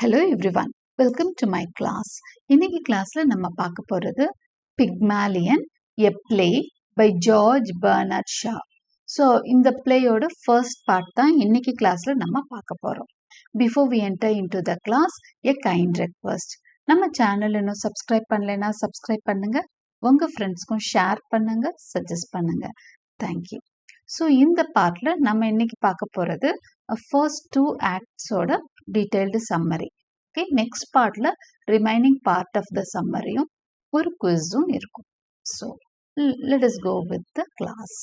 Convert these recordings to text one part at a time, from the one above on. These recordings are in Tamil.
Hello everyone, welcome to my class. இன்னைக்கு கிளாஸ்ல நம்ம பார்க்க போறது Pygmalion, a play by George Bernard Shaw. So இந்த பிளேயோட ஃபர்ஸ்ட் பார்ட் தான் இன்னைக்கு கிளாஸ்ல நம்ம பார்க்க போறோம். Before we enter into the class, a kind request. நம்ம சேனல் இன்னும் சப்ஸ்கிரைப் பண்ணலைன்னா சப்ஸ்கிரைப் பண்ணுங்க, உங்க ஃப்ரெண்ட்ஸ்க்கும் ஷேர் பண்ணுங்க, சஜஸ்ட் பண்ணுங்க. தேங்க்யூ. ஸோ இந்த பார்ட்ல நம்ம இன்னைக்கு பார்க்க போறது ஃபர்ஸ்ட் 2 ஆக்ட்ஸோட டீடைல்டு சம்மரி. ஓகே, நெக்ஸ்ட் பார்ட்ல ரிமைனிங் பார்ட் ஆஃப் த சம்மரியும் ஒரு குவிஸும் இருக்கும். So let us go with the class.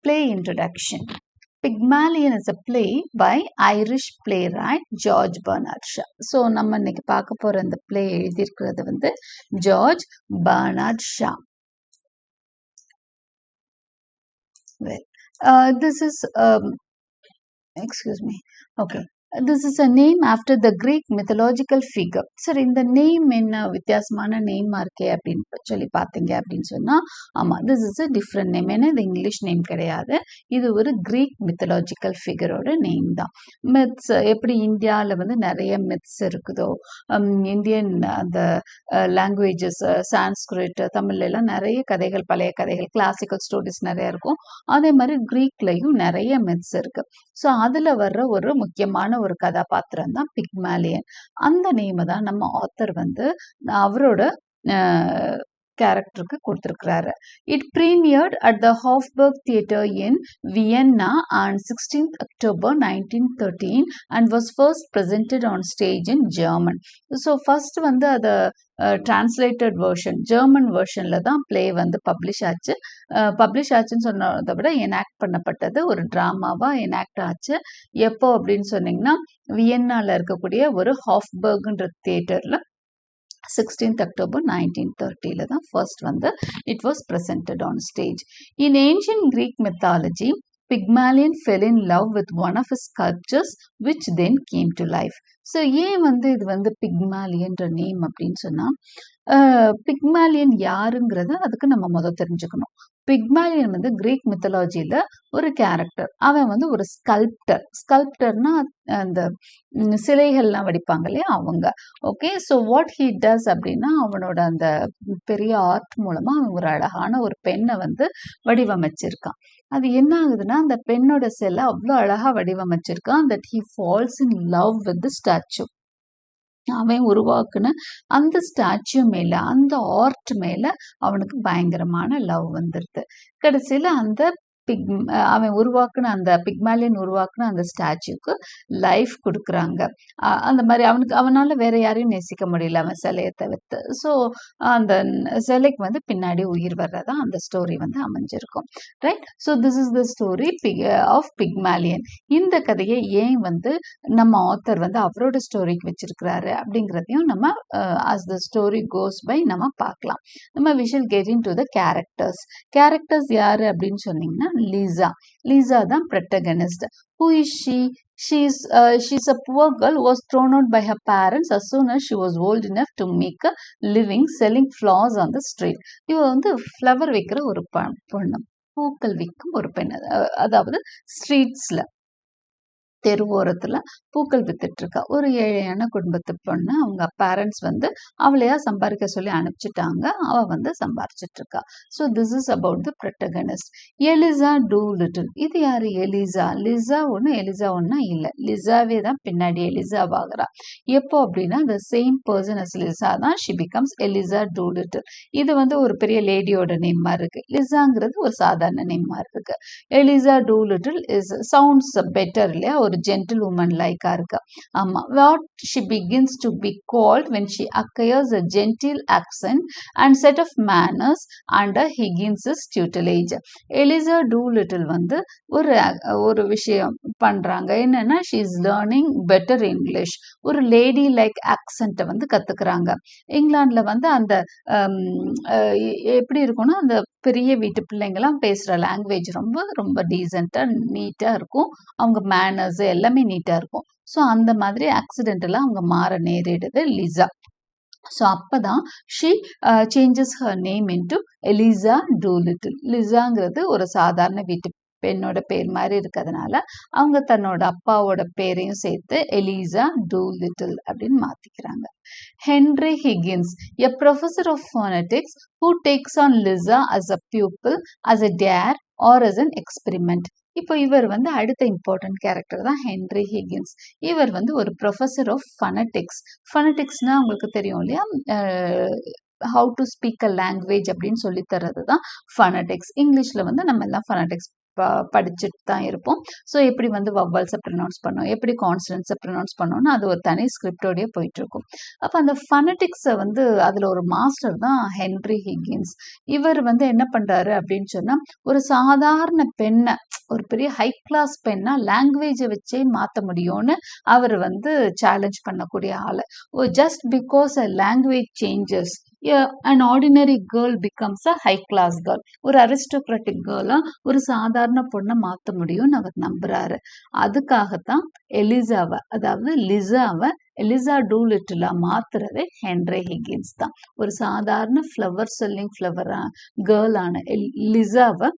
Play introduction. Pygmalion is a play by Irish playwright George Bernard Shaw. So நம்ம இன்னைக்கு பார்க்க போற இந்த பிளே எழுதியிருக்கிறது வந்து George Barnard Shah. Well, this is excuse me. Okay, this is a name after the Greek mythological figure. சரி, இந்த நேம் என்ன வித்தியாசமான நேமா இருக்கே அப்படின்னு சொல்லி பார்த்தீங்க அப்படின்னு சொன்னா, ஆமா, this is a different name. ஏன்னா இது இங்கிலீஷ் நேம் கிடையாது, இது ஒரு கிரீக் மித்தலாஜிக்கல் ஃபிகரோட நேம் தான். மித்ஸ் எப்படி இந்தியாவில் வந்து நிறைய மித்ஸ் இருக்குதோ, இந்தியன் அந்த லாங்குவேஜஸ் சான்ஸ்கிரிட் தமிழ்ல எல்லாம் நிறைய கதைகள், பழைய கதைகள், கிளாசிக்கல் ஸ்டோரிஸ் நிறைய இருக்கும். அதே மாதிரி கிரீக்லயும் நிறைய மித்ஸ் இருக்கு. ஸோ அதுல வர்ற ஒரு முக்கியமான ஒரு கதாபாத்திரம் தான் பிக்மாலியன். அந்த நேமை தான் நம்ம ஆத்தர் வந்து அவரோட கேரக்டருக்கு கொடுத்திருக்கிறாரு. It premiered at the Hofburg Theatre in Vienna on 16th October 1913 and was first presented on stage in German. So first வந்து அது டிரான்ஸ்லேட்டட் வெர்ஷன், ஜெர்மன் வெர்ஷன்ல தான் பிளே வந்து பப்ளிஷ் ஆச்சுன்னு சொன்னதை விட எனாக்ட் பண்ணப்பட்டது, ஒரு டிராமாவா எனாக்ட் ஆச்சு. எப்போ அப்படின்னு சொன்னீங்கன்னா, வியன்னால இருக்கக்கூடிய ஒரு ஹாஃபர்க்ன்ற தியேட்டர்ல 16th October 1930 தான் ஃபர்ஸ்ட் வந்து it was presented on stage. In ancient Greek mythology, Pygmalion fell in love with one of his sculptures which then came to life. So ஏன் வந்து இது வந்து பிக்மாலியன்ற நேம் அப்படின்னு சொன்னா, பிக்மாலியன் யாருங்கிறத அதுக்கு நம்ம தெரிஞ்சுக்கணும். பிக்மாலியன் வந்து கிரீக் மித்தலாஜியில ஒரு கேரக்டர். அவன் வந்து ஒரு ஸ்கல்ப்டர்னா அந்த சிலைகள்லாம் வடிப்பாங்க இல்லையா அவங்க. Okay, so what he does அப்படின்னா, அவனோட அந்த பெரிய ஆர்ட் மூலமா அவன் ஒரு அழகான ஒரு பெண்ணை வந்து வடிவமைச்சிருக்கான். அது என்ன ஆகுதுன்னா, அந்த பெண்ணோட சிலை அவ்வளோ அழகா வடிவமைச்சிருக்கான் that he falls in love with the statue. அவன் உருவாக்குன அந்த ஸ்டாச்சு மேல, அந்த ஆர்ட் மேல அவனுக்கு பயங்கரமான லவ் வந்துருது. கடைசியில அந்த அவன் உருவாக்குன அந்த பிக்மாலியன் உருவாக்குன அந்த ஸ்டாச்சுக்கு லைஃப் கொடுக்குறாங்க. அந்த மாதிரி அவனால வேற யாரையும் நேசிக்க முடியல, அவன் சிலையை தவிர்த்து. ஸோ அந்த சிலைக்கு வந்து பின்னாடி உயிர் வர்றதா அந்த ஸ்டோரி வந்து அமைஞ்சிருக்கும். Right, so this is the story of Pygmalion. இந்த கதையை ஏன் வந்து நம்ம ஆத்தர் வந்து அவரோட ஸ்டோரிக்கு வச்சிருக்கிறாரு அப்படிங்கிறதையும் நம்ம as the story goes by நம்ம பார்க்கலாம். நம்ம we shall get into the characters யாரு அப்படின்னு சொன்னீங்கன்னா, Lisa தான் protagonist. Who is she? She's a poor girl who was thrown out by her parents as soon as she was old enough to make a living selling flowers on the street. இவ வந்து ஃப்ளவர் விற்கிற ஒரு பொண்ணு, பூக்கள் விற்கும் ஒரு பெண். அதாவது ஸ்ட்ரீட்ஸ்ல, தெருவோரத்துல பூக்கள் வித்துட்டு இருக்கா. ஒரு ஏழையான குடும்பத்து பொண்ணு. அவங்க பேரண்ட்ஸ் வந்து அவளையா சம்பாதிக்க சொல்லி அனுப்பிச்சிட்டாங்க. அவ வந்து சம்பாரிச்சிட்டு இருக்கா. So this is about the protagonist. Eliza Doolittle. இது யாரு? லிசா ஒண்ணு இல்ல, லிசாவே தான் பின்னாடி எலிசாவாகிறா. எப்போ அப்படின்னா, the same person as Lisa தான் she becomes எலிசா டூலிட்டில். இது வந்து ஒரு பெரிய லேடியோட நேம் மாதிரி இருக்கு. லிசாங்கிறது ஒரு சாதாரண நேம் மாதிரி இருக்கு. Elisha Doolittle is sounds better இல்லையா, ஒரு ஜென்டில் உமன் லைக்கா இருக்கு. ஆமா, what she begins to be called when she acquires a genteel accent and set of manners under Higgins's tutelage. Eliza Doolittle வந்து ஒரு விஷயம் பண்றாங்க. என்னன்னா, she is learning better English. ஒரு லேடி லைக் ஆக்சென்ட்டை வந்து கத்துக்கிறாங்க. இங்கிலாந்துல வந்து அந்த எப்படி இருக்கும்னா, அந்த பெரிய வீட்டு பிள்ளைங்கலாம் பேசுற லாங்குவேஜ் ரொம்ப ரொம்ப டீசெண்டா நீட்டா இருக்கும். அவங்க மேனர்ஸ் எல்லாமே நீட்டா இருக்கும். ஸோ அந்த மாதிரி ஆக்சிடென்டெல்லாம் அவங்க மாற நேரிடுது லிசா. ஸோ அப்பதான் she changes her name into Eliza Doolittle. லிசாங்கிறது ஒரு சாதாரண வீட்டு பெண்ணோட பேர் மாதிரி இருக்கிறதுனால அவங்க தன்னோட அப்பாவோட பேரையும் சேர்த்து எலிசா டூலிட்டில் அப்படின்னு மாத்திக்கிறாங்க. Henry Higgins, a professor of phonetics who takes on Lisa as a pupil, as a dare or as an experiment. இப்போ இவர் வந்து அடுத்த இம்பார்ட்டன்ட் கேரக்டர் தான் ஹென்ரி ஹிகின்ஸ். இவர் வந்து ஒரு ப்ரொஃபஸர் ஆஃப் ஃபனட்டிக்ஸ். ஃபனட்டிக்ஸ்னா உங்களுக்கு தெரியும் இல்லையா, how to speak a language அப்படின்னு சொல்லி தர்றது தான் ஃபனட்டிக்ஸ். இங்கிலீஷில் வந்து நம்ம எல்லாம் ஃபனட்டிக்ஸ் படிச்சுட்டு தான் இருப்போம். ஸோ எப்படி வந்து வவ்வல்ஸை ப்ரொனவுன்ஸ் பண்ணோம், எப்படி கான்சனன்ஸை ப்ரொனவுன்ஸ் பண்ணோம்னு அது ஒரு தனி ஸ்கிரிப்டோடய போயிட்டு இருக்கும். அப்போ அந்த ஃபனட்டிக்ஸை வந்து அதில் ஒரு மாஸ்டர் தான் ஹென்ரி ஹிகின்ஸ். இவர் வந்து என்ன பண்ணுறாரு அப்படின்னு சொன்னால், ஒரு சாதாரண பெண்ணை ஒரு பெரிய ஹை கிளாஸ் பெண்ணா லாங்குவேஜை வச்சே மாற்ற முடியும்னு அவர் வந்து சேலஞ்ச் பண்ணக்கூடிய ஆள். Just because a language changes an ordinary girl becomes a high class girl. ஒரு அரிஸ்டோக்ராட்டிக் கேர்லா ஒரு சாதாரண பொண்ணை மாற்ற முடியும்னு அவர் நம்புறாரு. அதுக்காகத்தான் எலிசாவை, அதாவது லிசாவை எலிசா டூலிட்டிலா மாத்துறது ஹென்ரி ஹிகின்ஸ் தான். ஒரு சாதாரண ஃப்ளவர் செல்லிங் கேர்ளான லிசாவை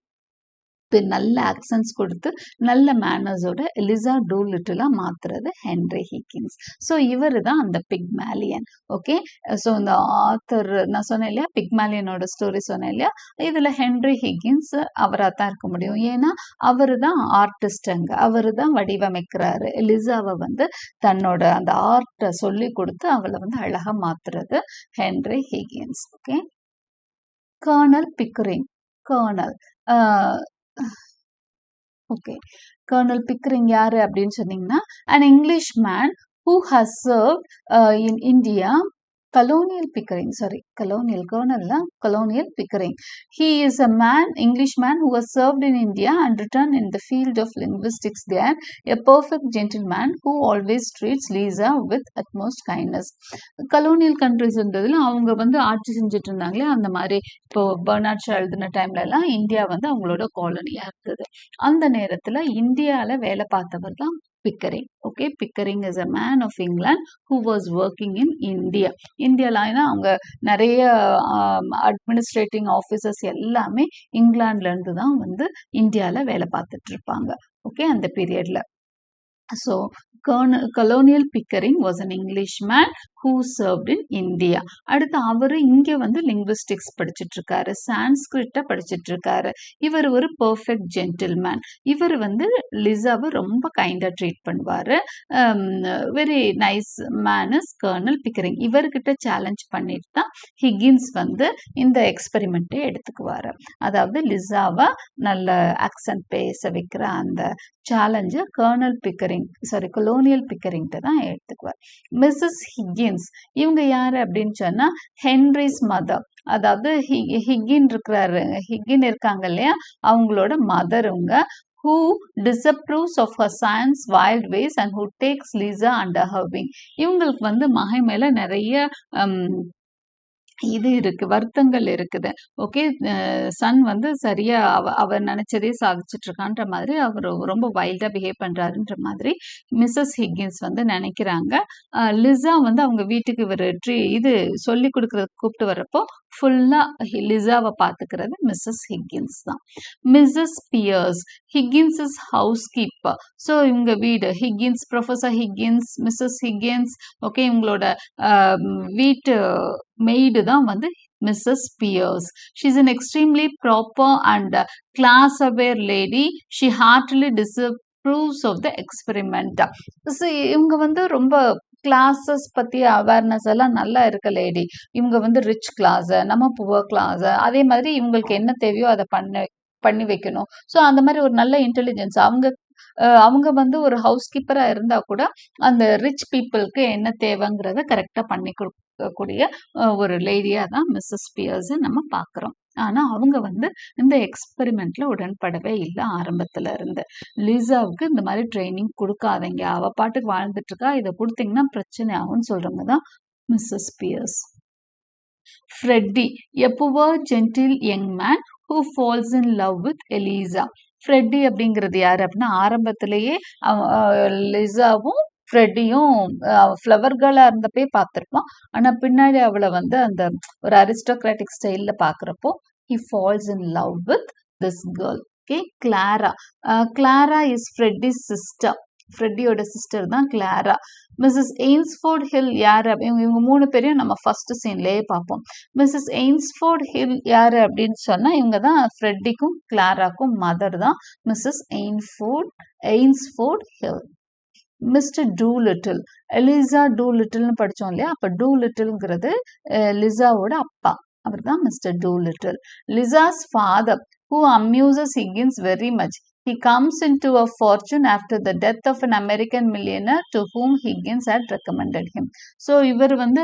நல்ல ஆக்சன்ஸ் கொடுத்து நல்ல மேனர்ஸோட எலிசா டூலிட்டிலா மாத்துறது ஹென்ரி ஹிகின்ஸ். ஸோ இவர் தான் அந்த பிக்மேலியன். ஓகே, ஸோ இந்த ஆத்தர் நான் சொன்னேன் இல்லையா, பிக்மேலியனோட ஸ்டோரி சொன்னேன் இல்லையா, இதுல ஹென்ரி ஹிகின்ஸ் அவராக தான் இருக்க முடியும். ஏன்னா அவரு தான் ஆர்டிஸ்ட், அங்க அவரு தான் வடிவமைக்கிறாரு. எலிசாவை வந்து தன்னோட அந்த ஆர்ட்டை சொல்லி கொடுத்து அவளை வந்து அழகா மாத்துறது Henry Higgins. Okay, Colonel Pickering. Colonel okay, Colonel Pickering யாரு அப்படின்னு சொன்னீங்கன்னா, an English man who has served in India. Colonial Pickering, sorry, colonial Pickering. He is a man, English man who was served in India and returned in the field of linguistics there, a perfect gentleman who always treats Lisa with utmost kindness. Colonial countries அவங்க வந்து ஆட்சி செஞ்சுட்டு இருந்தாங்களே, அந்த மாதிரி இப்போ பெர்னார்ட் ஷா எழுதின டைம்ல எல்லாம் இந்தியா வந்து அவங்களோட காலனியா இருந்தது. அந்த நேரத்துல இந்தியால வேலை பார்த்தவர் தான் Pickering. Okay, Pickering is a man of England who was working in India. இந்தியால அவங்க நிறைய அட்மினிஸ்ட்ரேட்டிங் ஆஃபீஸர்ஸ் எல்லாமே இங்கிலாந்துல இருந்து தான் வந்து இந்தியால வேலை பார்த்துட்டு இருப்பாங்க. ஓகே, அந்த பீரியட்ல. So colonial Pickering was an Englishman who served in India. அடுத்து அவரு இங்க வந்து லிங்குவிஸ்டிக்ஸ் படிச்சுட்டு இருக்காரு, சான்ஸ்கிரிட்ட படிச்சுட்டு இருக்காரு. இவர் ஒரு பர்ஃபெக்ட் ஜென்டில்மேன். இவர் வந்து லிசாவை ரொம்ப கைண்டா ட்ரீட் பண்ணுவாரு. Very nice man is Colonel Pickering. இவர்கிட்ட சேலஞ்ச் பண்ணிட்டு தான் ஹிகின்ஸ் வந்து இந்த எக்ஸ்பெரிமெண்ட்டை எடுத்துக்குவாரு. அதாவது லிசாவை நல்ல ஆக்சன்ட் பேச வைக்கிற அந்த சேலஞ்சை கர்னல் பிக்கரிங், சாரி கொலோனியல் பிக்கரிங்ட்ட தான் எடுத்துக்குவார். மிஸ்ஸஸ் ஹிகின்ஸ் இவங்க யாரு அப்படின்னு சொன்னா ஹென்ரிஸ் மதர். அதாவது ஹிகின் இருக்காங்க இல்லையா, அவங்களோட மதர். இவங்க who disapproves of her son's wild ways and who takes Lisa under her wing. இவங்களுக்கு வந்து மகை மேல நிறைய இது இருக்கு, வருத்தங்கள் இருக்குது. ஓகே, சன் வந்து சரியா அவர் நினைச்சதே சாதிச்சுட்டு இருக்கான்ற மாதிரி அவர் ரொம்ப வைல்டா பிஹேவ் பண்றாருன்ற மாதிரி மிஸ்ஸஸ் ஹிகின்ஸ் வந்து நினைக்கிறாங்க. லிசா வந்து அவங்க வீட்டுக்கு இவர் இது சொல்லி கொடுக்கறதுக்கு கூப்பிட்டு வர்றப்போ ஃபுல்லா லிசாவை பார்த்துக்கிறது மிஸ்ஸஸ் ஹிகின்ஸ் தான். Mrs Pearce, Higgins is housekeeper. So இவங்க வீடு Higgins, professor Higgins, Mrs Higgins, okay, இவங்களோட வீட்டு மெய்டு தான் வந்து Mrs Pearce. She is an extremely proper and class aware lady. She heartily disapproves of the experiment. So இவங்க வந்து ரொம்ப கிளாஸஸ் பத்தி அவேர்னஸ் எல்லாம் நல்லா இருக்க லேடி. இவங்க வந்து ரிச் கிளாஸ், நம்ம புவர் கிளாஸ். அதே மாதிரி இவங்களுக்கு என்ன தேவையோ அதை பண்ணி வைக்கணும். ஸோ அந்த மாதிரி ஒரு நல்ல இன்டெலிஜென்ஸ். அவங்க வந்து ஒரு ஹவுஸ் கீப்பரா இருந்தா கூட அந்த ரிச் பீப்புளுக்கு என்ன தேவைங்கிறத கரெக்டா பண்ணி கொடுக்கக்கூடிய ஒரு லேடியா தான் மிஸ்ஸஸ் பியர்ஸ் நம்ம பாக்குறோம். ஆனா அவங்க வந்து இந்த எக்ஸ்பெரிமெண்ட்ல உடன்படவே இல்லை ஆரம்பத்துல இருந்து. லிசாவுக்கு இந்த மாதிரி ட்ரைனிங் கொடுக்காதீங்க, அவ பாட்டுக்கு வாழ்ந்துட்டு இருக்கா, இதை கொடுத்தீங்கன்னா பிரச்சனை ஆகும்னு சொல்றவங்க தான் Mrs Pearce. Freddie, a poor gentle young man who falls in love with Eliza. Freddy அப்படிங்கிறது யாரு அப்படின்னா, ஆரம்பத்திலேயே லிசாவும் ஃப்ரெட்டியும் ஃப்ளவர் கேர்ளா இருந்தப்பே பார்த்துருப்பான். ஆனா பின்னாடி அவளை வந்து அந்த ஒரு அரிஸ்டோக்ராட்டிக் ஸ்டைல்ல பாக்குறப்போ he falls in love with this girl. Okay, Clara. Clara is Freddy's sister. ஃப்ரெட்டியோட சிஸ்டர் தான் கிளாரா. மிஸ்ஸஸ் எய்ன்ஸ்ஃபோர்ட் ஹில் யாரு? இவங்க 3 பேரையும் நம்ம ஃபர்ஸ்ட் சீன்லயே பார்ப்போம். மிஸ்ஸஸ் எய்ன்ஸ்ஃபோர்ட் ஹில் யாரு அப்படின்னு சொன்னா இவங்க தான் ஃப்ரெட்டிக்கும் கிளாராக்கும் மதர் தான் Mrs Eynsford Hill. Mr Doolittle, Eliza டூலிட்டில்னு படிச்சோம் இல்லையா? அப்ப டூலிட்டில்ங்கிறது லிசாவோட அப்பா, அவர் தான் Mr Doolittle. Liza's father who amuses Higgins very much. He comes into a fortune after the death of an American millionaire to whom Higgins had recommended him. So இவர் வந்து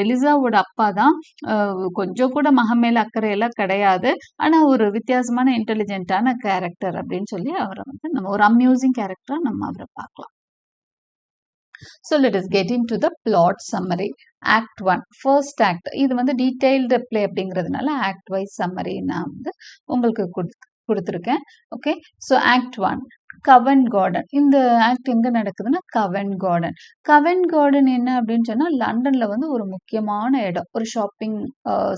எலிசாவோட அப்பா தான். கொஞ்சம் கூட மகமேல அக்கறையெல்லாம் கிடையாது. ஆனா ஒரு வித்தியாசமான இன்டெலிஜென்ட்டான கேரக்டர் அப்படின்னு சொல்லி அவரை வந்து நம்ம ஒரு அம்யூசிங் கேரக்டரா நம்ம அவரை பார்க்கலாம். So let us get into the plot summary. Act 1, first act. இது வந்து detailed play அப்படிங்கிறதுனால act wise summary நான் வந்து உங்களுக்கு கொடுத்துருக்கேன். Okay, so act 1 Covent Garden. இந்த ஆக்ட் எங்க நடக்குதுன்னா கவென்ட் கார்டன். கவென்ட் கார்டன் என்ன அப்படின்னு சொன்னா லண்டன்ல வந்து ஒரு முக்கியமான இடம், ஒரு ஷாப்பிங்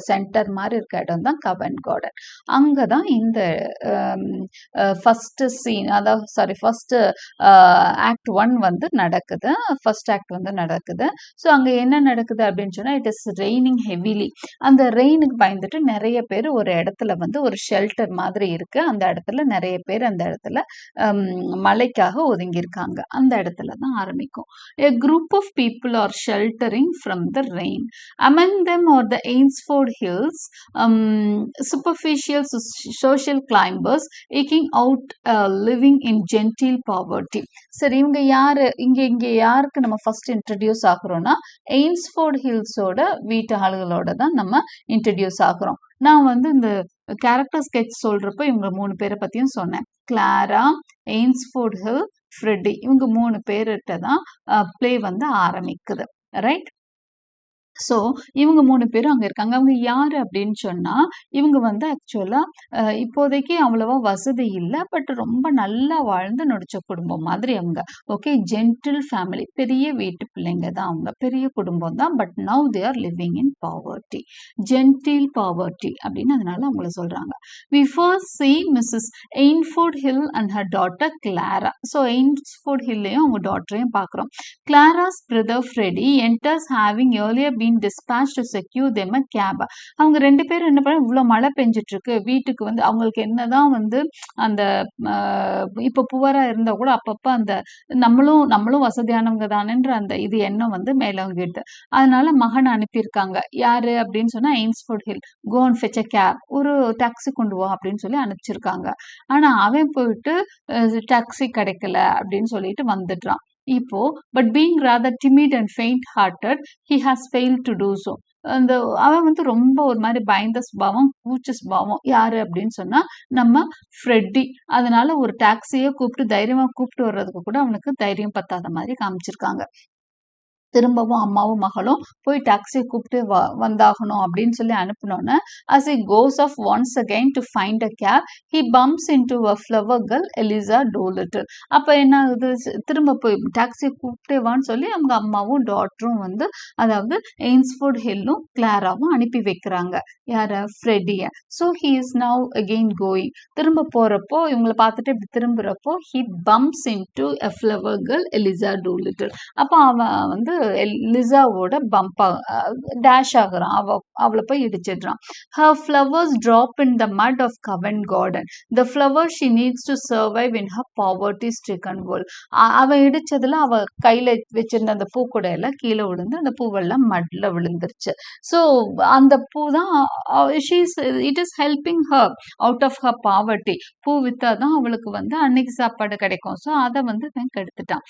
சென்டர் மாதிரி இருக்க இடம் தான் கவென்ட் கார்டன். அங்கதான் இந்த ஃபர்ஸ்ட் சீன், அதாவது ஃபர்ஸ்ட் ஆக்ட் 1 வந்து நடக்குது. ஃபர்ஸ்ட் ஆக்ட் வந்து நடக்குது. ஸோ அங்க என்ன நடக்குது அப்படின்னு சொன்னா இட் இஸ் ரெய்னிங் ஹெவிலி. அந்த ரெயினுக்கு பயந்துட்டு நிறைய பேர் ஒரு இடத்துல வந்து ஒரு ஷெல்டர் மாதிரி இருக்கு, அந்த இடத்துல நிறைய பேர் அந்த இடத்துல மழைக்காக ஒதுங்கி இருக்காங்க. அந்த இடத்துல தான் ஆரம்பிக்கும். A group of people are sheltering from the rain. Among them are the Ainsford Hills, superficial social climbers eking out living in genteel poverty. சரி, இவங்க யாரு? இங்க யாருக்கு நம்ம ஃபர்ஸ்ட் இன்ட்ரடியூஸ் ஆகுறோம்னா எய்ன்ஸ்ஃபோர்ட் ஹில்ஸோட வீட்டு ஆளுகளோட தான் நம்ம இன்ட்ரடியூஸ் ஆகுறோம். நான் வந்து இந்த கேரக்டர் ஸ்கெட்ச் சொல்றப்ப இவங்க 3 பேரை பத்தியும் சொன்னேன். கிளாரா, எய்ன்ஸ்ஃபோர்ட் ஹில், ஃப்ரெட்டி, இவங்க 3 பேர்கிட்ட தான் பிளே வந்து ஆரம்பிக்குது. ரைட்? ஸோ இவங்க 3 பேரும் அங்கே இருக்காங்க. அவங்க யார் அப்படின்னு சொன்னால் இவங்க வந்து ஆக்சுவலாக இப்போதைக்கு அவ்வளவா வசதி இல்லை, பட் ரொம்ப நல்லா வாழ்ந்து நடிச்ச குடும்பம் மாதிரி அவங்க. ஓகே, ஜென்டில் ஃபேமிலி, பெரிய வீட்டு பிள்ளைங்க தான் அவங்க, பெரிய குடும்பம் தான். But now they are living in poverty, gentle poverty அப்படின்னு அதனால அவங்கள சொல்கிறாங்க. We first see Mrs Eynsford Hill and her daughter Clara. So Eynsford ஹில்லையும் அவங்க டாட்டரையும் பார்க்குறோம். Clara's brother Freddy enters having earlier been dispatched to secure them a cab. அவங்க 2 பேரும் என்ன பண்ண, இவ்வளோ மழை பெஞ்சிட்டு இருக்கு, வீட்டுக்கு வந்து அவங்களுக்கு என்னதான் வந்து அந்த இப்போ புவரா இருந்தா கூட அப்பப்ப அந்த நம்மளும் வசதியானவங்க தானேன்ற அந்த இது எண்ணம் வந்து மேலவங்கிட்டு, அதனால மகன் அனுப்பியிருக்காங்க. யாரு அப்படின்னு சொன்னா Eynsford Hill, go and fetch a cab, ஒரு டாக்ஸி கொண்டு வா அப்படின்னு சொல்லி அனுப்பிச்சிருக்காங்க. ஆனா அவன் போயிட்டு டாக்ஸி கிடைக்கல அப்படின்னு சொல்லிட்டு வந்துடுறான். இப்போ but being rather timid and faint hearted he has fail to do so. அந்த அவன் வந்து ரொம்ப ஒரு மாதிரி பயந்த சுபாவம், கூச்ச சுபாவம். யாரு அப்படின்னு சொன்னா நம்ம ஃப்ரெட்டி. அதனால ஒரு டாக்ஸியை கூப்பிட்டு தைரியமா கூப்பிட்டு வர்றதுக்கு கூட அவனுக்கு தைரியம் பத்தாத மாதிரி காமிச்சிருக்காங்க. திரும்பவும் அம்மாவும் மகளும் போய் டாக்ஸியை கூப்பிட்டு வந்தாகணும் அப்படின்னு சொல்லி அனுப்பினோன்னு as he goes off once again to find a cab, he bumps into a flower girl, Eliza Doolittle. அப்போ என்ன ஆகுது, திரும்ப போய் டாக்ஸியை கூப்பிட்டே வான்னு சொல்லி அவங்க அம்மாவும் டாக்டரும் வந்து, அதாவது எய்ன்ஸ்ஃபோர்ட் ஹில்லும் கிளாராவும் அனுப்பி வைக்கிறாங்க. யார? ஃப்ரெட்டிய. So he is now again going. திரும்ப போறப்போ இவங்களை பார்த்துட்டு இப்படி திரும்புறப்போ he bumps into a flower girl, Eliza Doolittle. அப்போ அவன் வந்து லிசாவோட பம்பா டேஷ் ஆகுறான், அவளை போய் இடிச்சிடுறான். Her flowers drop in the mud of Covent Garden, the flower she needs to survive in her poverty stricken world. அவ இடிச்சதுல அவ கையில வச்சிருந்த அந்த பூக்கூட எல்லாம் கீழே விழுந்து அந்த பூவெல்லாம் மட்ல விழுந்துருச்சு. ஸோ அந்த பூ தான் it is helping her out of her poverty. பூ வித்தாதான் அவளுக்கு வந்து அன்னைக்கு சாப்பாடு கிடைக்கும். ஸோ அதை வந்து கெடுத்துட்டான்.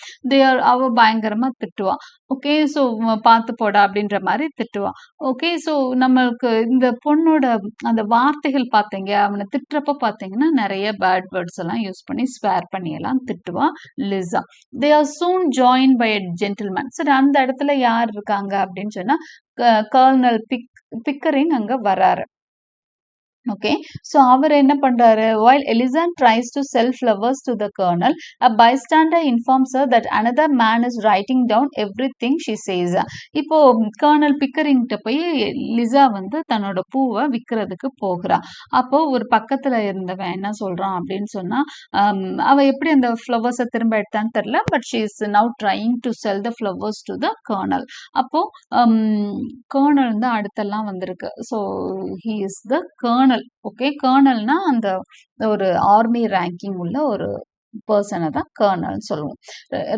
அவ பயங்கரமா திட்டுவான். ஓகே, ஸோ பார்த்து போடா அப்படின்ற மாதிரி திட்டுவான். ஓகே, ஸோ நம்மளுக்கு இந்த பொண்ணோட அந்த வார்த்தைகள் பார்த்தீங்க, அவனை திட்டுறப்ப பார்த்தீங்கன்னா நிறைய பேட் வேர்ட்ஸ் எல்லாம் யூஸ் பண்ணி ஸ்வேர் பண்ணி எல்லாம் திட்டுவான் லிசா. They are soon join by a gentleman. சரி, அந்த இடத்துல யார் இருக்காங்க அப்படின்னு சொன்னா கர்னல் பிக்கரிங் அங்க வராரு. Okay, so அவர் என்ன பண்றாரு, while Eliza tries to sell flowers to the colonel, a bystander informs her that another man is writing down everything she says. இப்போ கர்னல் பிக்கரிங்கிட்ட போய் லிசா வந்து தன்னோட பூவை விற்கிறதுக்கு போகிறா. அப்போ ஒரு பக்கத்துல இருந்தவன் என்ன சொல்றான் அப்படின்னு சொன்னா, அவ எப்படி அந்த ஃப்ளவர்ஸை திரும்ப எடுத்தான்னு தெரியல, but she is now trying to sell the flowers to the colonel. அப்போ கர்னல் தான் அடுத்தெல்லாம் வந்திருக்கு. So he is the colonel. Okay, கர்னல்னா அந்த ஒரு ஆர்மி ரேங்கிங் உள்ள ஒரு பர்சனை தான் கர்னல் சொல்லுவோம்.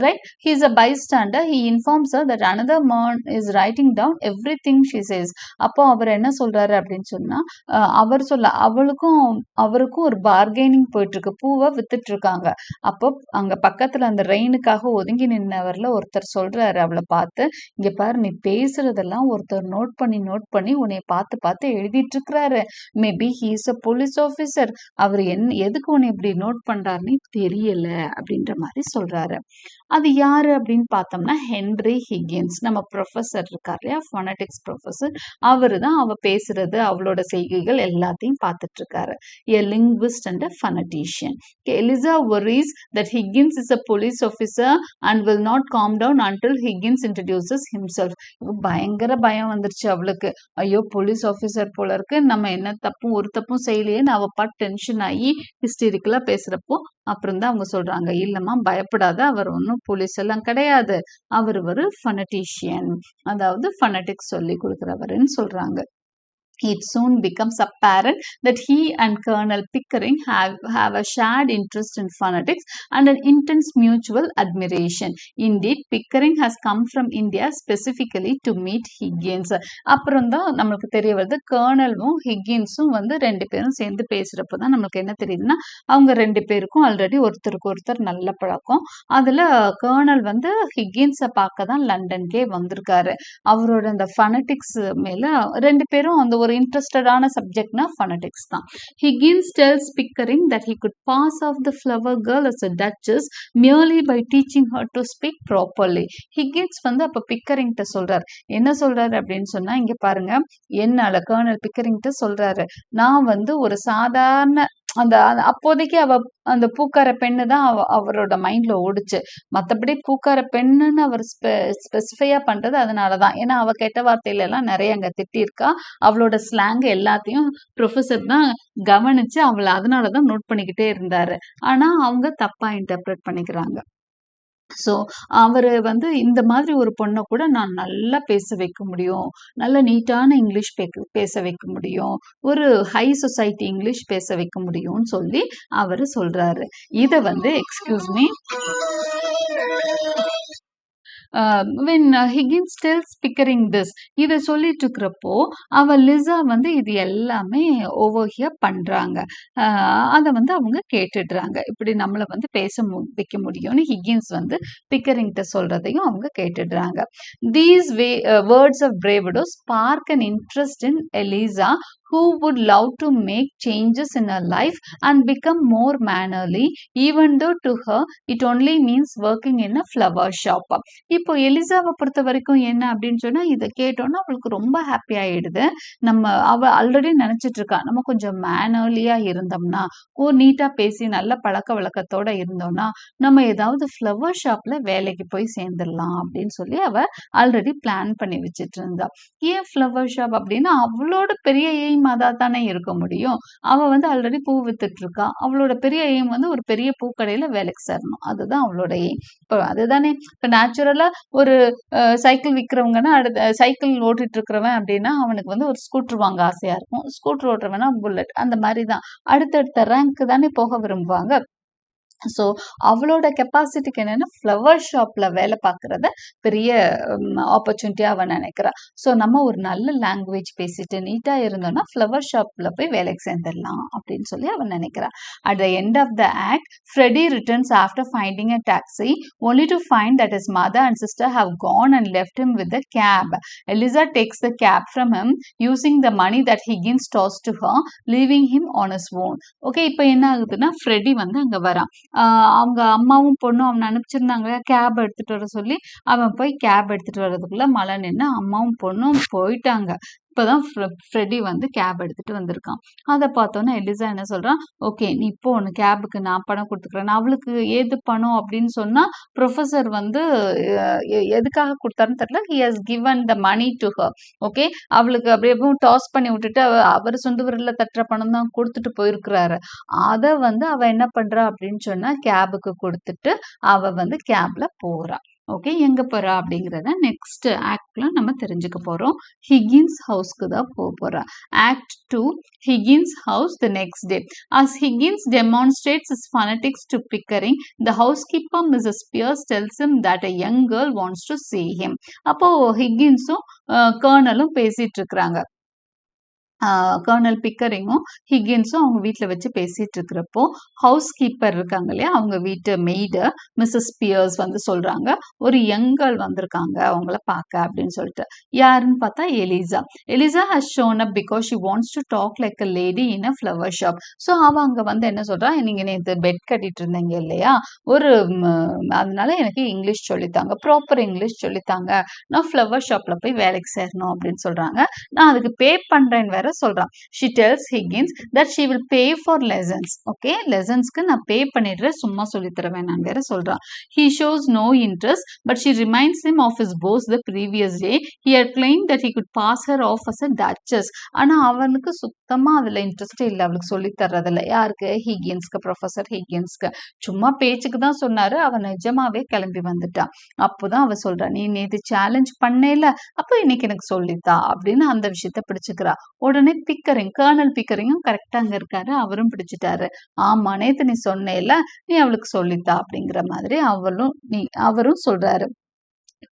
Right, he is a bystander. He informs her that another man is writing down everything she says. அப்போ அவர் என்ன சொல்றாரு அப்படின்னு சொன்னா, அவர் சொல்ல அவருக்கும் ஒரு பார்கெனிங் போயிட்டு இருக்கு. பூவை வித்துட்டு இருக்காங்க. அப்போ அங்க பக்கத்துல அந்த ரெயினுக்காக ஒதுங்கி நின்னவர்ல ஒருத்தர் சொல்றாரு அவளை பார்த்து, இங்க பாரு, நீ பேசுறதெல்லாம் ஒருத்தர் நோட் பண்ணி உன்னை பார்த்து எழுதிட்டு இருக்கிறாரு. Maybe he is a police officer. அவர் எதுக்கு உன்னை இப்படி நோட் பண்றாருன்னு தெரியல அப்படின்ற மாதிரி சொல்றாரு. அது யாரு அப்படின்னு பார்த்தோம்னா ஹென்ரி ஹிகின்ஸ், நம்ம ப்ரொஃபஸர் இருக்கார் இல்லையா, ஃபொனடிக்ஸ் ப்ரொஃபஸர். அவரு தான் அவ பேசுறது, அவளோட செய்கைகள் எல்லாத்தையும் பார்த்துட்டு இருக்காரு. A linguist and a phonetician. Eliza worries that Higgins is a police officer and will not calm down until Higgins introduces himself. பயங்கர பயம் வந்துருச்சு அவளுக்கு. ஐயோ, போலீஸ் ஆஃபீஸர் போல இருக்கு, நம்ம என்ன ஒரு தப்பும் செய்யலையேன்னு அவ டென்ஷன் ஆகி ஹிஸ்டரிக்கலா பேசுறப்போ அப்புறம் தான் அவங்க சொல்றாங்க, இல்லம்மா பயப்படாத, அவர் ஒன்றும் போலீஸ் எல்லாம் கிடையாது, அவர் ஒரு ஃபனட்டிஷியன், அதாவது ஃபனட்டிக்ஸ் சொல்லி கொடுக்குறவருன்னு சொல்றாங்க. It soon becomes apparent that he and Colonel Pickering have a shared interest in phonetics and an intense mutual admiration. Indeed, Pickering has come from India specifically to meet Higgins. அப்புறம் தான் நம்மளுக்கு தெரிய வருது, கர்னலும் ஹிக்கின்ஸும் வந்து ரெண்டு பேரும் சேர்ந்து பேசுறப்ப தான் நம்மளுக்கு என்ன தெரியுதுன்னா, அவங்க ரெண்டு பேருக்கும் ஆல்ரெடி ஒருத்தருக்கு ஒருத்தர் நல்ல பழக்கம். அதுல கர்னல் வந்து ஹிக்கின்ஸை பார்க்க தான் லண்டன்கே வந்திருக்காரு. அவரோட அந்த ஃபனட்டிக்ஸ் மேல ரெண்டு பேரும் அந்த ஒரு இன்ட்ரெஸ்டடான சப்ஜெக்ட்னா ஃபனட்டிக்ஸ் தான். Higgins tells Pickering that he could pass off the flower girl as a duchess merely by teaching her to speak properly. Higgins வந்து அப்ப பிக்கரிங்கிட்ட சொல்றாரு, என்ன சொல்றாரு அப்படின்னு சொன்னா, இங்க பாருங்க, என்னால கர்னல் பிக்கரிங்கிட்ட சொல்றாரு, நான் வந்து ஒரு சாதாரண அந்த அப்போதைக்கு அந்த பூக்கார பெண்ணு தான் அவரோட மைண்ட்ல ஓடுச்சு. மற்றபடி பூக்கார பெண்ணுன்னு அவர் ஸ்பெசிஃபையா பண்றது அதனாலதான், ஏன்னா அவ கெட்ட வார்த்தையில எல்லாம் நிறைய அங்க திட்டிருக்கா. அவளோட ஸ்லாங் எல்லாத்தையும் ப்ரொஃபஸர் தான் கவனிச்சு அவளை அதனாலதான் நோட் பண்ணிக்கிட்டே இருந்தாரு. ஆனா அவங்க தப்பா இன்டர்பிரட் பண்ணிக்கிறாங்க. ஸோ அவர் வந்து இந்த மாதிரி ஒரு பொண்ணை கூட நான் நல்லா பேச வைக்க முடியும், நல்ல நீட்டான இங்கிலீஷ் பேச வைக்க முடியும், ஒரு ஹை சொசைட்டி இங்கிலீஷ் பேச வைக்க முடியும்னு சொல்லி அவர் சொல்றாரு. இதை வந்து excuse me, when Higgins tells Pickering this, இதை சொல்லிட்டு இருக்கிறப்போ அவ லிசா வந்து இது எல்லாமே ஓவர்ஹியர் பண்றாங்க. அதை வந்து அவங்க கேட்டுடுறாங்க, இப்படி நம்மளை வந்து பேச வைக்க முடியும்னு ஹிக்கின்ஸ் வந்து பிக்கரிங்கிட்ட சொல்றதையும் அவங்க கேட்டுடுறாங்க. These words of Brave Widow spark an interest in Eliza, who would love to make changes in her life and become more mannerly, even though to her it only means working in a flower shop. இப்போ எலிசாவை பொறுத்த வரைக்கும் என்ன அப்படின்னு சொன்னா, இதை கேட்டோன்னா அவளுக்கு ரொம்ப ஹாப்பி ஆயிடுது. அவ ஆல்ரெடி நினைச்சிட்டு இருக்கா, நம்ம கொஞ்சம் மேனர்லியா இருந்தோம்னா, நீட்டா பேசி நல்ல பழக்க வழக்கத்தோட இருந்தோம்னா நம்ம ஏதாவது ஃப்ளவர் ஷாப்ல வேலைக்கு போய் சேர்ந்துடலாம் அப்படின்னு சொல்லி அவ ஆல்ரெடி பிளான் பண்ணி வச்சுட்டு இருந்தா. ஏன் ஃப்ளவர் ஷாப் அப்படின்னா, அவளோட பெரிய எய்ம் அதா தானே இருக்க முடியும். அவ வந்து ஆல்ரெடி பூ வித்துட்டு இருக்கா, அவளோட பெரிய எய்ம் வந்து ஒரு பெரிய பூக்கடையில வேலைக்கு சேரணும், அதுதான் அவளோட எய்ம். இப்போ அதுதானே, இப்போ நேச்சுரலா ஒரு சைக்கிள் விற்கிறவங்கன்னா, அடுத்த சைக்கிள் ஓட்டிட்டு இருக்கிறவன் அப்படின்னா அவனுக்கு வந்து ஒரு ஸ்கூட்டர் வாங்க ஆசையா இருக்கும், ஸ்கூட்டர் ஓட்டுறவனா புல்லட், அந்த மாதிரி தான் அடுத்தடுத்த ரேங்க் தானே போக விரும்புவாங்க. ஸோ அவளோட கெப்பாசிட்டிக்கு என்னன்னா ஃப்ளவர் ஷாப்ல வேலை பார்க்கறத பெரிய ஆப்பர்ச்சுனிட்டியா அவன் நினைக்கிறா. ஸோ நம்ம ஒரு நல்ல லாங்குவேஜ் பேசிட்டு நீட்டா இருந்தோம்னா ஃப்ளவர் ஷாப்ல போய் வேலைக்கு சேர்ந்துடலாம் அப்படின்னு சொல்லி அவன் நினைக்கிறா. At the end of the act, Freddie returns after finding a taxi, only to find that his mother and sister have gone and left him with the cab. Eliza takes the cab from him using the money that Higgins tossed to her, leaving him on his own. Okay, இப்போ என்ன ஆகுதுன்னா, ஃப்ரெடி வந்து அங்க வரான். அவங்க அம்மாவும் பொண்ணும் அவனை அனுப்பிச்சிருந்தாங்க கேப் எடுத்துட்டு வர சொல்லி. அவன் போய் கேப் எடுத்துட்டு வர்றதுக்குள்ள மழை நின்று அம்மாவும் பொண்ணும் போயிட்டாங்க. இப்பதான் ஃப்ரெடி வந்து கேப் எடுத்துட்டு வந்திருக்கான். அதை பார்த்தோன்னே எலிசா என்ன சொல்றான், ஓகே நீ இப்போ ஒன்று கேபுக்கு நான் பணம் கொடுத்துக்கிறேன். அவளுக்கு ஏது பணம் அப்படின்னு சொன்னா ப்ரொஃபசர் வந்து எதுக்காக கொடுத்தாருன்னு தெரியல. He has given the money to her. Okay அவளுக்கு அப்படியே டாஸ் பண்ணி விட்டுட்டு அவர் சொந்த விரல்ல தட்டுற பணம் தான் கொடுத்துட்டு போயிருக்கிறாரு. அதை வந்து அவ என்ன பண்றா அப்படின்னு சொன்னா கேபுக்கு கொடுத்துட்டு அவ வந்து கேப்ல போறா. ஓகே எங்க போறா அப்படிங்கிறத நெக்ஸ்ட் ஆக்ட்ல நம்ம தெரிஞ்சுக்க போறோம். ஹிகின்ஸ் ஹவுஸ்க்கு தான் போறா. Act 2 Higgins house the next day. As Higgins demonstrates his fanatics to Pickering, the housekeeper Mrs. Pierce tells him that a young girl wants to see him. அப்போ ஹிகின்ஸும் கர்னலும் பேசிட்டு இருக்கிறாங்க. கர்னல் பிக்கரிங்கும் ஹிகின்ஸும் அவங்க வீட்டில் வச்சு பேசிட்டு இருக்கிறப்போ ஹவுஸ் கீப்பர் இருக்காங்க இல்லையா, அவங்க வீட்டு மெய்டு மிஸ்ஸஸ் பியர்ஸ் வந்து சொல்றாங்க, ஒரு யங்கல் வந்திருக்காங்க அவங்கள பார்க்க அப்படின்னு சொல்லிட்டு. யாருன்னு பார்த்தா Eliza. Eliza has shown up because she wants to talk like a lady in a flower shop. So அவ அங்கே வந்து என்ன சொல்றா, நீங்க நேற்று பெட் கட்டிட்டு இருந்தீங்க இல்லையா, ஒரு அதனால எனக்கு இங்கிலீஷ் சொல்லித்தாங்க, ப்ராப்பர் இங்கிலீஷ் சொல்லித்தாங்க, நான் ஃப்ளவர் ஷாப்ல போய் வேலைக்கு சேரணும் அப்படின்னு சொல்றாங்க. நான் அதுக்கு பே பண்றேன்னு வேற சொல்றான். She tells Higgins that she will pay for lessons. Okay, lessonsக்கு நான் பே பண்ணிடுறேன், சும்மா சொல்லி தர வேணாம் வேற சொல்றான். He shows no interest, but she reminds him of his boast the previous day. He had claimed that he could pass her off as a duchess. ஆனா அவனுக்கு சுத்தமா அதுல இன்ட்ரெஸ்ட் இல்லை, அவளுக்கு சொல்லி தர்றதில்ல. யாருக்கு? ஹிகின்ஸ்க்கு, ப்ரொஃபசர் ஹிகின்ஸ்க்கு. சும்மா பேச்சுக்கு தான் சொன்னாரு, அவன் நிஜமாவே கிளம்பி வந்துட்டான். அப்போதான் அவ சொல்றா, நீ நேற்று சேலஞ்ச் பண்ணேல, அப்ப இன்னைக்கு எனக்கு சொல்லித்தா அப்படின்னு அந்த விஷயத்த பிடிச்சுக்கிறா. உடனே பிக்கரிங், கர்னல் பிக்கரிங்கும் கரெக்டா அங்க இருக்காரு, அவரும் பிடிச்சிட்டாரு. ஆமா நேத்து நீ சொன்னேல, நீ அவளுக்கு சொல்லித்தா அப்படிங்கிற மாதிரி அவரும் சொல்றாரு.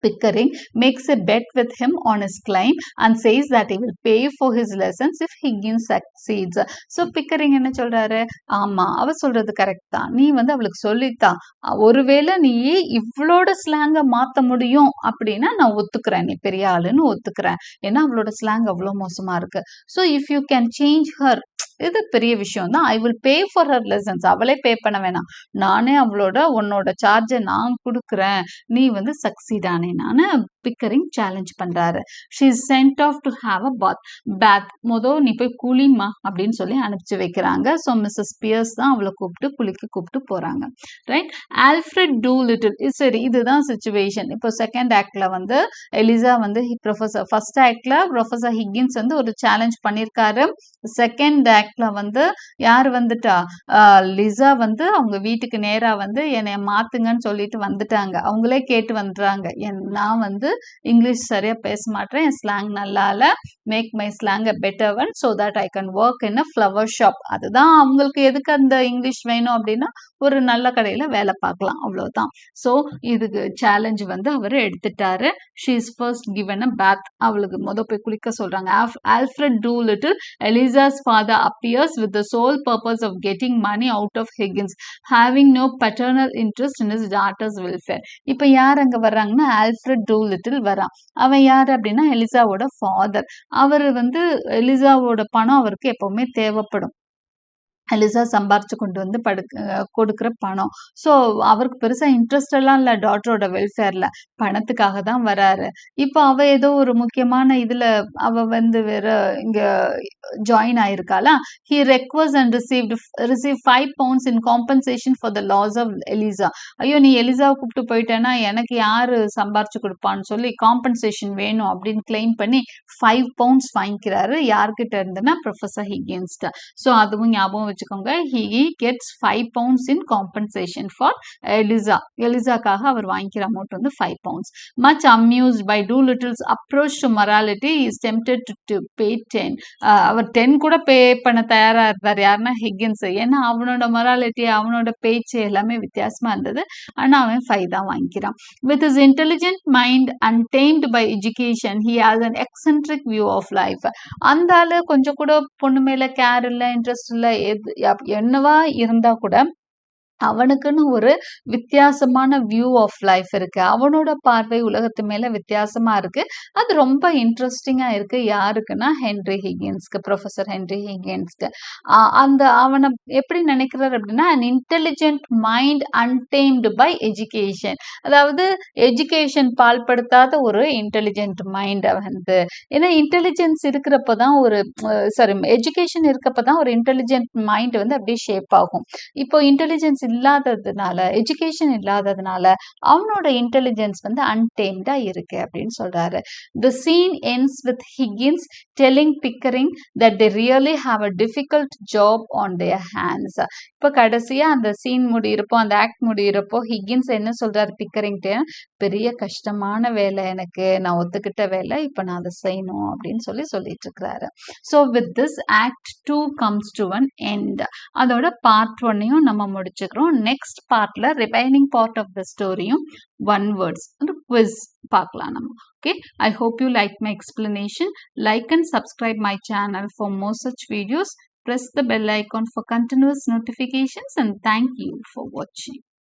Pickering makes a bet with him on his claim and says that he will pay for his lessons if Higgins succeeds. So Pickering என்ன சொல்றாரு, ஆமா அவ சொல்றது கரெக்ட் தான், நீ வந்து அவளுக்கு சொல்லித்தான், ஒருவேளை நீ இவளோட ஸ்லாங்க மாத்த முடியும் அப்படின்னா நான் ஒத்துக்கிறேன், நீ பெரிய ஆளுன்னு ஒத்துக்கிறேன், ஏன்னா அவளோட ஸ்லாங் அவ்வளோ மோசமா இருக்கு. So if you can change her, இது பெரிய விஷயம் தான். I will pay for her lessons, அவளே பே பண்ண வேணாம், நானே உன்னோட சார்ஜை நான் கொடுக்குறேன், நீ வந்து சக்சீட் ஆனேனான்னு பிக்கரிங் சேலஞ்ச் பண்றாரு. She is sent off to have a bath. நீ போய் குளிமா அப்படின்னு சொல்லி அனுப்பிச்சு வைக்கிறாங்க. ஸோ மிஸ்ஸஸ் பியர்ஸ் தான் அவளை கூப்பிட்டு போறாங்க. ரைட். ஆல்ஃப்ரெட் டூ லிட்டில், சரி இதுதான் சிச்சுவேஷன். இப்போ செகண்ட் ஆக்ட்ல வந்து எலிசா வந்து ஃபர்ஸ்ட் ஆக்ட்ல ப்ரொஃபசர் ஹிக்கின்ஸ் வந்து ஒரு சேலஞ்ச் பண்ணியிருக்காரு. செகண்ட் ஆக்ட்ல வந்து யார் வந்துட்டா, லிசா வந்து அவங்க வீட்டுக்கு நேரா வந்து என்னை மாத்துங்கன்னு சொல்லிட்டு வந்துட்டாங்க. அவங்களே கேட்டு வந்துட்டாங்க, நான் வந்து இங்கிலீஷ் சரியா பேச மாட்டேன், என் ஸ்லாங் நல்லா இல்ல, make my slang a better one so that I can work in a flower shop. அதுதான் அவங்களுக்கு எதுக்கு அந்த இங்கிலீஷ் வேணும் அப்படின்னா ஒரு நல்ல கடையில வேலை பார்க்கலாம், அவ்வளவுதான். ஸோ இதுக்கு சேலஞ்ச் வந்து அவர் எடுத்துட்டாரு. She is first given a bath, அவளுக்கு போய் குளிக்க சொல்றாங்க. Alfred Doolittle, Eliza's father, appears with the sole purpose of getting money out of Higgins, having no paternal interest in his daughter's welfare. இப்ப யார் அங்க வர்றாங்கன்னா ஆல்ஃப்ரெட் டூ லிட்டில் வரான். அவன் யார் அப்படின்னா எலிசாவோட ஃபாதர். அவர் வந்து எலிசாவோட பணம் அவருக்கு எப்பவுமே தேவைப்படும். எலிசா சம்பாரிச்சு கொண்டு வந்து கொடுக்குற பணம். ஸோ அவருக்கு பெருசா இன்ட்ரெஸ்ட் எல்லாம் இல்லை டாட்டரோட வெல்ஃபேர்ல, பணத்துக்காக தான் வராரு. இப்போ அவ ஏதோ ஒரு முக்கியமான இதுல அவ வந்து வேற இங்க ஜாயின் ஆயிருக்காளா. He request and receive 5 pounds in compensation for the loss of எலிசா. ஐயோ நீ எலிசாவை கூப்பிட்டு போயிட்டேன்னா எனக்கு யாரு சம்பாரிச்சு கொடுப்பான்னு சொல்லி காம்பன்சேஷன் வேணும் அப்படின்னு கிளைம் பண்ணி 5 pounds வாங்கிக்கிறாரு. யார்கிட்ட இருந்துன்னா ப்ரொஃபசர் ஹிகின்ஸ்ட. ஸோ அதுவும் ஞாபகம் வச்சுக்கோங்க, he gets 5 pounds in compensation for எலிசாக்காக அவர் வாங்கிக்கிற அமௌண்ட் வந்து 5 pounds. Much amused by Doolittle's approach to morality, he is tempted to pay 10. அவர் 10 கூட பே பண்ண தயாரா இருந்தார். யாருன்னா ஹிக்கின்ஸ். ஏன்னா அவனோட மொராலிட்டி, அவனோட பேச்சு எல்லாமே வித்தியாசமா இருந்தது. ஆனா அவன் 5 தான் வாங்கிக்கிறான். With his intelligent mind untamed by education, he has an eccentric view of life. அந்த ஆளு கொஞ்சம் கூட பொண்ணு மேல கேர் இல்லை, இன்ட்ரெஸ்ட் இல்லை, என்னவா இருந்தா கூட அவனுக்குன்னு ஒரு வித்தியாசமான வியூ ஆஃப் லைஃப் இருக்கு. அவனோட பார்வை உலகத்து மேல வித்தியாசமா இருக்கு. அது ரொம்ப இன்ட்ரெஸ்டிங்கா இருக்கு. யாருக்குன்னா ஹென்றி ஹிகின்ஸ்க்கு, ப்ரொஃபசர் ஹென்றி ஹிகின்ஸ்க்கு. அந்த அவன எப்படி நினைக்கிறார் அப்படின்னா, "an intelligent mind untamed by education." அதாவது எஜுகேஷன் பாழ்படுத்தாத ஒரு இன்டெலிஜென்ட் மைண்ட் வந்து. ஏன்னா இன்டெலிஜென்ஸ் இருக்கிறப்ப தான் ஒரு சாரி எஜுகேஷன் இருக்கப்ப தான் ஒரு இன்டெலிஜென்ட் மைண்ட் வந்து அப்படியே ஷேப் ஆகும். இப்போ இன்டெலிஜென்ஸ் இல்லாததுனால, எஜுகேஷன் இல்லாததுனால, அவனோட இன்டெலிஜென்ஸ் வந்து அன்டேம்டா இருக்கு அப்படின்னு சொல்றாரு. The scene ends with Higgins telling Pickering that they really have a difficult job on their hands. இப்போ கடைசியா அந்த சீன் முடியிறப்போ, அந்த ஆக்ட் முடியிறப்போ ஹிக்கின்ஸ் என்ன சொல்றாரு பிக்கரிங்ட்டு, பெரிய கஷ்டமான வேலை எனக்கு, நான் ஒத்துக்கிட்ட வேலை, இப்போ நான் அதை செய்யணும் அப்படின்னு சொல்லிட்டு இருக்கிறாரு. So with this act 2 comes to an end. அதோட பார்ட் 1ஐயும் நம்ம முடிச்சுக்கிறோம். நெக்ஸ்ட் பார்ட்ல ரிமைனிங் பார்ட் ஆஃப் த ஸ்டோரியும் ஒன் வேர்ட்ஸ் குவிஸ் பார்க்கலாம் நம்ம. Okay, I hope you like my explanation. Like and subscribe my channel for more such videos. Press the bell icon for continuous notifications, and thank you for watching.